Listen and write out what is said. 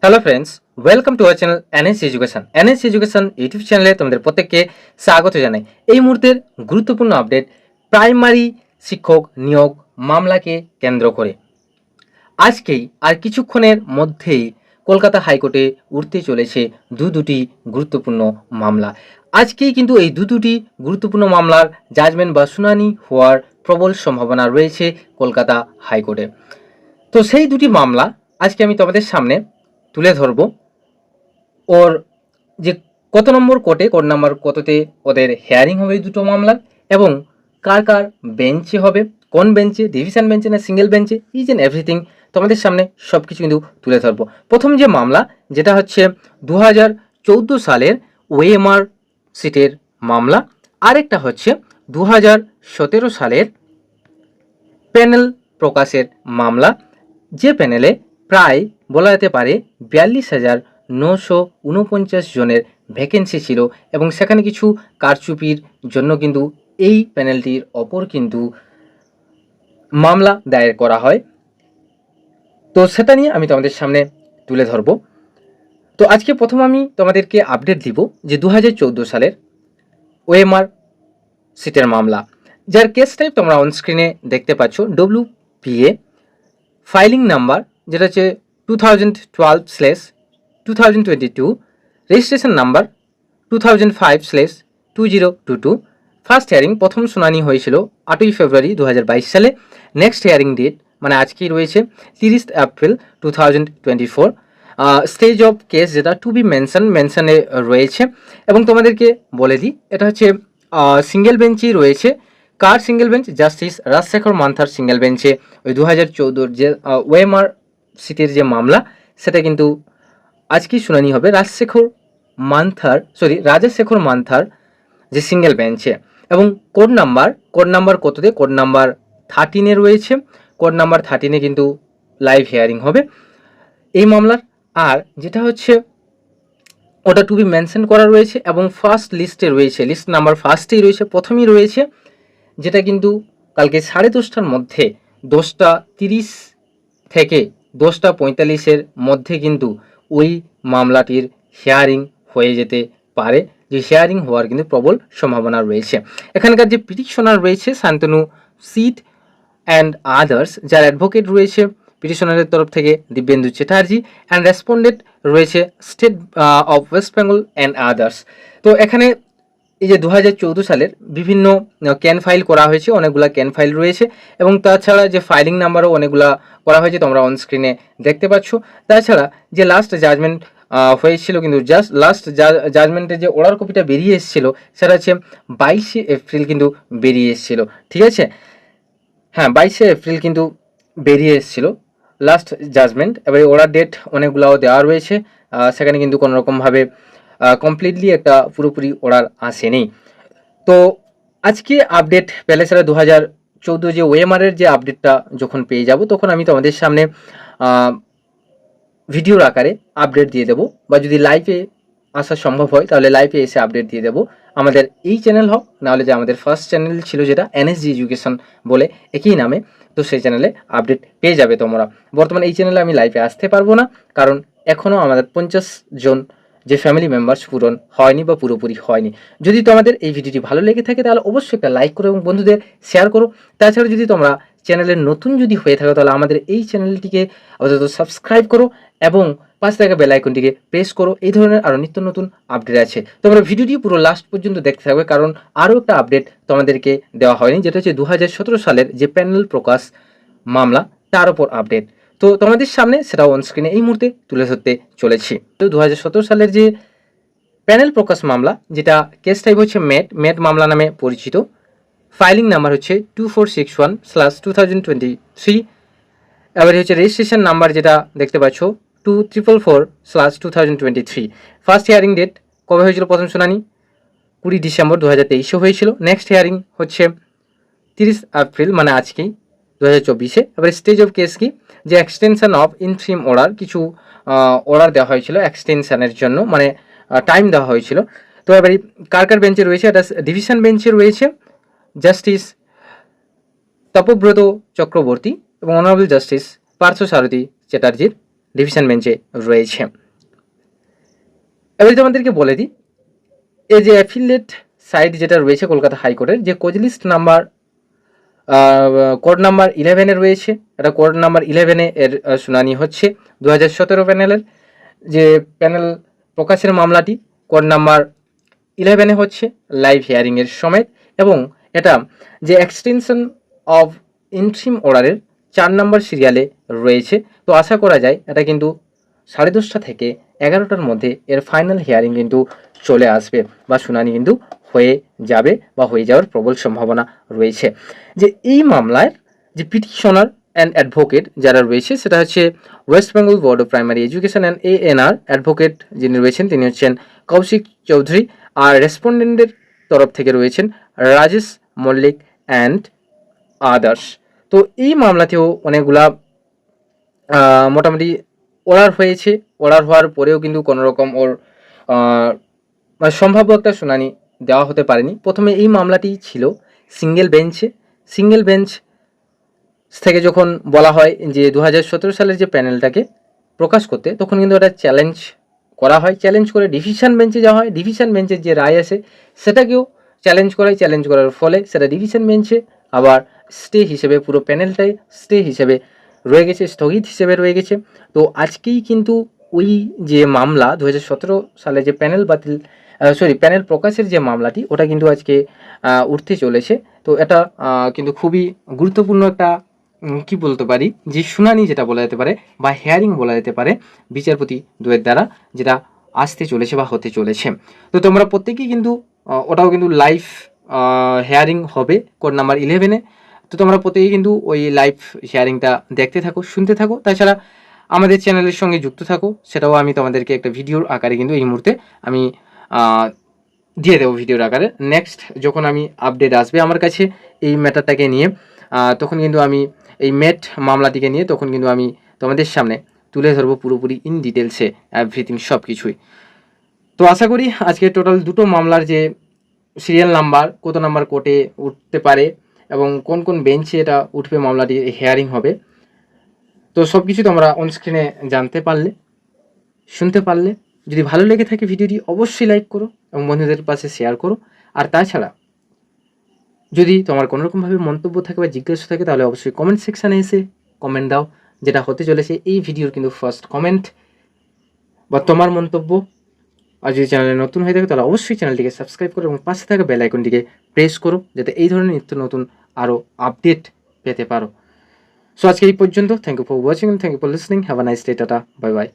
Hello friends, welcome to our channel NS education. NS education YouTube চ্যানেলে তোমাদের প্রত্যেককে স্বাগত জানাই। এই মুহূর্তের গুরুত্বপূর্ণ আপডেট প্রাইমারি শিক্ষক নিয়োগ মামলাকে কেন্দ্র করে আজকেই আর কিছুক্ষণের মধ্যেই কলকাতা হাইকোর্টে উঠতে চলেছে দুটি গুরুত্বপূর্ণ মামলা। আজকেই কিন্তু এই দুটি গুরুত্বপূর্ণ মামলার জাজমেন্ট বা শুনানি হওয়ার প্রবল সম্ভাবনা রয়েছে কলকাতা হাইকোর্টে। তো সেই দুটি মামলা আজকে আমি তোমাদের সামনে তুলে ধরবো। ওর যে কত নম্বর কোর্টে, কোর্ট নাম্বার কততে ওদের হেয়ারিং হবে এই দুটো মামলার, এবং কার কার বেঞ্চে হবে, কোন বেঞ্চে, ডিভিশন বেঞ্চে না সিঙ্গেল বেঞ্চে, ইজ অ্যান্ড এভরিথিং তোমাদের সামনে সব কিছু কিন্তু তুলে ধরবো। প্রথম যে মামলা, যেটা হচ্ছে 2014 সালের ওএমআর সিটের মামলা, আরেকটা হচ্ছে 2017 সালের প্যানেল প্রকাশের মামলা, যে প্যানেলে প্রায় বলা যেতে পারে 42,949 জনের ভ্যাকেন্সি ছিল, এবং সেখানে কিছু কারচুপির জন্য কিন্তু এই প্যানেলটির ওপর কিন্তু মামলা দায়ের করা হয়। তো সেটা নিয়ে আমি তোমাদের সামনে তুলে ধরবো। তো আজকে প্রথম আমি তোমাদেরকে আপডেট দিব যে 2014 সালের ওএমআর সিটের মামলা, যার কেস টাইপ তোমরা অন স্ক্রিনে দেখতে পাচ্ছ, WPA, ফাইলিং নাম্বার যেটা হচ্ছে 2012/2022, রেজিস্ট্রেশন নাম্বার 2005/2022। ফার্স্ট হিয়ারিং প্রথম শুনানি হয়েছিল 8ই ফেব্রুয়ারি 2022 সালে। নেক্সট হিয়ারিং ডেট মানে আজকেই রয়েছে 30 এপ্রিল 2024। স্টেজ অফ কেস যেটা টু বি মেনশনে রয়েছে, এবং তোমাদেরকে বলে দিই এটা হচ্ছে সিঙ্গেল বেঞ্চই রয়েছে। কার সিঙ্গেল বেঞ্চ? জাস্টিস রাজশেখর মান্থার সিঙ্গেল বেঞ্চে ওই 2014 যে ওএমআর সিটের যে মামলা, সেটা কিন্তু আজকেই শুনানি হবে রাজশেখর মান্থার যে সিঙ্গেল বেঞ্চে। এবং কোড নাম্বার কততে? কোড নাম্বার 13-এ রয়েছে। কোড নাম্বার 13-এ কিন্তু লাইভ হিয়ারিং হবে এই মামলার। আর যেটা হচ্ছে ওটা টু বি মেনশন করা রয়েছে, এবং ফার্স্ট লিস্টে রয়েছে, লিস্ট নাম্বার ফার্স্টেই রয়েছে, প্রথমেই রয়েছে, যেটা কিন্তু কালকে 10:30টার মধ্যে 10:30 থেকে 10:45-এর মধ্যে কিন্তু ওই মামলাটির হিয়ারিং হয়ে যেতে পারে, যে হিয়ারিং হওয়ার কিন্তু প্রবল সম্ভাবনা রয়েছে। এখানকার যে পিটিশনার রয়েছে শান্তনু সিট অ্যান্ড আদার্স, যার অ্যাডভোকেট রয়েছে পিটিশনারের তরফ থেকে দিব্যেন্দু চ্যাটার্জি, অ্যান্ড রেসপন্ডেন্ট রয়েছে state of West Bengal and others. তো এখানে এই যে 2014 সালের বিভিন্ন ক্যান ফাইল করা হয়েছে, অনেকগুলা ক্যান ফাইল রয়েছে, এবং তাছাড়া যে ফাইলিং নাম্বারও অনেকগুলা করা হয়েছে, তোমরা অন স্ক্রিনে দেখতে পাচ্ছ। তাছাড়া যে লাস্ট জাজমেন্ট হয়েছিল, কিন্তু জাস্ট লাস্ট জাজমেন্টের যে অর্ডার কপিটা বেরিয়ে এসেছিলো সেটা হচ্ছে 22শে এপ্রিল কিন্তু বেরিয়ে এসেছিলো, ঠিক আছে? হ্যাঁ, 22শে এপ্রিল কিন্তু বেরিয়ে এসেছিলো লাস্ট জাজমেন্ট। এবার অর্ডার ডেট অনেকগুলাও দেওয়া রয়েছে, সেখানে কিন্তু কোনোরকমভাবে কমপ্লিটলি একটা পুরোপুরি অর্ডার আসেনি। তো আজকে আপডেট পেলে সেটা 2014 যে ওএমআরের যে আপডেটটা যখন পেয়ে যাব, তখন আমি তোমাদের সামনে ভিডিওর আকারে আপডেট দিয়ে দেবো, বা যদি লাইভে আসা সম্ভব হয় তাহলে লাইভে এসে আপডেট দিয়ে দেবো। আমাদের এই চ্যানেল হোক, নাহলে যে আমাদের ফার্স্ট চ্যানেল ছিল যেটা এনএসজি এডুকেশন বলে একই নামে, তো সেই চ্যানেলে আপডেট পেয়ে যাবে তোমরা। বর্তমানে এই চ্যানেলে আমি লাইভে আসতে পারবো না, কারণ এখনও আমাদের 50 জন যে ফ্যামিলি মেম্বার্স পূরণ হয়নি বা পুরোপুরি হয়নি। যদি তোমাদের এই ভিডিওটি ভালো লেগে থাকে তাহলে অবশ্যই একটা লাইক করো এবং বন্ধুদের শেয়ার করো। তাছাড়া যদি তোমরা চ্যানেলের নতুন যদি হয়ে থাকো তাহলে আমাদের এই চ্যানেলটিকে আপাতত সাবস্ক্রাইব করো, এবং পাশে থাকা বেল আইকনটিকে প্রেস করো। এই ধরনের আরও নিত্য নতুন আপডেট আছে, তোমরা ভিডিওটি পুরো লাস্ট পর্যন্ত দেখতে থাকবে, কারণ আরও একটা আপডেট তোমাদেরকে দেওয়া হয়নি, যেটা হচ্ছে 2017 সালের যে প্যানেল প্রকাশ মামলা, তার উপর আপডেট। তো তোমাদের সামনে সেটা অন স্ক্রিনে এই মুহূর্তে তুলে ধরতে চলেছি। তো 2017 সালের যে প্যানেল প্রকাশ মামলা, যেটা কেস টাইপ হচ্ছে মেট মামলা নামে পরিচিত, ফাইলিং নাম্বার হচ্ছে 2461/2023। এবারে হচ্ছে রেজিস্ট্রেশন নাম্বার যেটা দেখতে পাচ্ছ 2444/2023। ফার্স্ট হিয়ারিং ডেট কবে হয়েছিল? প্রথম শুনানি 20 ডিসেম্বর 2023 হয়েছিল। নেক্সট হিয়ারিং হচ্ছে 30 এপ্রিল মানে আজকেই 2024-এ। এবারে স্টেজ অফ কেস কি? যে এক্সটেনশন অফ ইন্ট্রিম অর্ডার, কিছু অর্ডার দেওয়া হয়েছিল এক্সটেনশনের জন্য, মানে টাইম দেওয়া হয়েছিল। তো এবারে কার বেঞ্চে রয়েছে? এটা ডিভিশন বেঞ্চে রয়েছে জাস্টিস তপব্রত চক্রবর্তী এবং অনারেবল জাস্টিস পার্থ সারথী চ্যাটার্জির ডিভিশন বেঞ্চে রয়েছে। এবার যদি আমাদেরকে বলে দিই, এই যে অ্যাফিলিয়েট সাইট যেটা রয়েছে কলকাতা হাইকোর্টের, যে কোচ লিস্ট নাম্বার কোড নাম্বার 11-এ রয়েছে, এটা কোড নাম্বার 11-এ এর শুনানি হচ্ছে 2017 প্যানেলের। যে প্যানেল প্রকাশের মামলাটি কোড নাম্বার 11-এ হচ্ছে লাইভ হিয়ারিংয়ের সমেত, এবং এটা যে এক্সটেনশন অফ ইন্ট্রিম অর্ডারের 4 নম্বর সিরিয়ালে রয়েছে। তো আশা করা যায় এটা কিন্তু 10:30 থেকে 11টার মধ্যে এর ফাইনাল হিয়ারিং কিন্তু চলে আসবে, বা শুনানি কিন্তু হয়ে যাবে, বা হয়ে যাওয়ার প্রবল সম্ভাবনা রয়েছে। যে এই মামলার যে পিটিশনার অ্যান্ড অ্যাডভোকেট যারা রয়েছে, সেটা হচ্ছে West Bengal board of primary education and ANR advocate যিনি রয়েছেন তিনি হচ্ছেন কৌশিক চৌধুরী, আর রেসপন্ডেন্টের তরফ থেকে রয়েছেন রাজেশ মল্লিক অ্যান্ড আদার্স। তো এই মামলাতেও অনেকগুলা মোটামুটি অর্ডার হয়েছে, অর্ডার হওয়ার পরেও কিন্তু কোনো রকম ওর মানে সম্ভাব্য একটা শুনানি দেওয়া হতে পারেনি। প্রথমে এই মামলাটি ছিল সিঙ্গেল বেঞ্চে। সিঙ্গেল বেঞ্চ থেকে যখন বলা হয় যে 2017 সালের যে প্যানেলটাকে প্রকাশ করতে, তখন কিন্তু এটা চ্যালেঞ্জ করা হয়, চ্যালেঞ্জ করে ডিভিশন বেঞ্চে যাওয়া হয়। ডিভিশন বেঞ্চের যে রায় আসে সেটাকেও চ্যালেঞ্জ করা হয়, চ্যালেঞ্জ করার ফলে সেটা ডিভিশন বেঞ্চে আবার স্টে হিসেবে, পুরো প্যানেলটাই স্টে হিসেবে রয়ে গেছে, স্থগিত হিসেবে রয়ে গেছে। তো আজকেই কিন্তু ওই যে মামলা 2017 সালে যে প্যানেল বাতিল প্যানেল প্রকাশের যে মামলাটি, ওটা কিন্তু আজকে উঠতে চলেছে। তো এটা কিন্তু খুবই গুরুত্বপূর্ণ একটা কি বলতে পারি, যে শুনানি যেটা বলা যেতে পারে, বা হেয়ারিং বলা যেতে পারে বিচারপতি দ্বয়ের দ্বারা, যেটা আসতে চলেছে বা হতে চলেছে। তো তোমরা প্রত্যেকেই কিন্তু ওটাও কিন্তু লাইভ হেয়ারিং হবে কোড নাম্বার 11-এ। তো তোমরা প্রত্যেকেই কিন্তু ওই লাইভ হেয়ারিংটা দেখতে থাকো, শুনতে থাকো। তাছাড়া আমাদের চ্যানেলের সঙ্গে যুক্ত থাকো, সেটাও আমি তোমাদেরকে একটা ভিডিওর আকারে কিন্তু এই মুহূর্তে আমি দিয়ে দেবো ভিডিওর আকারে। নেক্সট যখন আমি আপডেট আসবে আমার কাছে এই ম্যাটারটাকে নিয়ে, তখন কিন্তু আমি এই মেট মামলাটিকে নিয়ে তখন কিন্তু আমি তোমাদের সামনে তুলে ধরবো পুরোপুরি ইন ডিটেলসে এভরিথিং সব কিছুই। তো আশা করি আজকে টোটাল 2টো মামলার যে সিরিয়াল নাম্বার, কত নাম্বার কোর্টে উঠতে পারে এবং কোন কোন বেঞ্চে এটা উঠবে, মামলাটি হেয়ারিং হবে, তো সব কিছু তোমরা অন স্ক্রিনে জানতে পারলে, শুনতে পারলে। যদি ভালো লেগে থাকে ভিডিওটি অবশ্যই লাইক করো এবং বন্ধুদের পাশে শেয়ার করো। আর তাছাড়া যদি তোমার কোনোরকমভাবে মন্তব্য থাকে বা জিজ্ঞাসা থাকে, তাহলে অবশ্যই কমেন্ট সেকশানে এসে কমেন্ট দাও, যেটা হতে চলেছে এই ভিডিওর কিন্তু ফার্স্ট কমেন্ট বা তোমার মন্তব্য। আর যদি চ্যানেলে নতুন হয়ে থাকে তাহলে অবশ্যই চ্যানেলটিকে সাবস্ক্রাইব করো এবং পাশে থাকা বেল আইকনটিকে প্রেস করো, যাতে এই ধরনের নিত্য নতুন আরও আপডেট পেতে পারো। সো আজকে এই পর্যন্ত। Thank you for watching, thank you for listening, have a nice day, tata, bye by.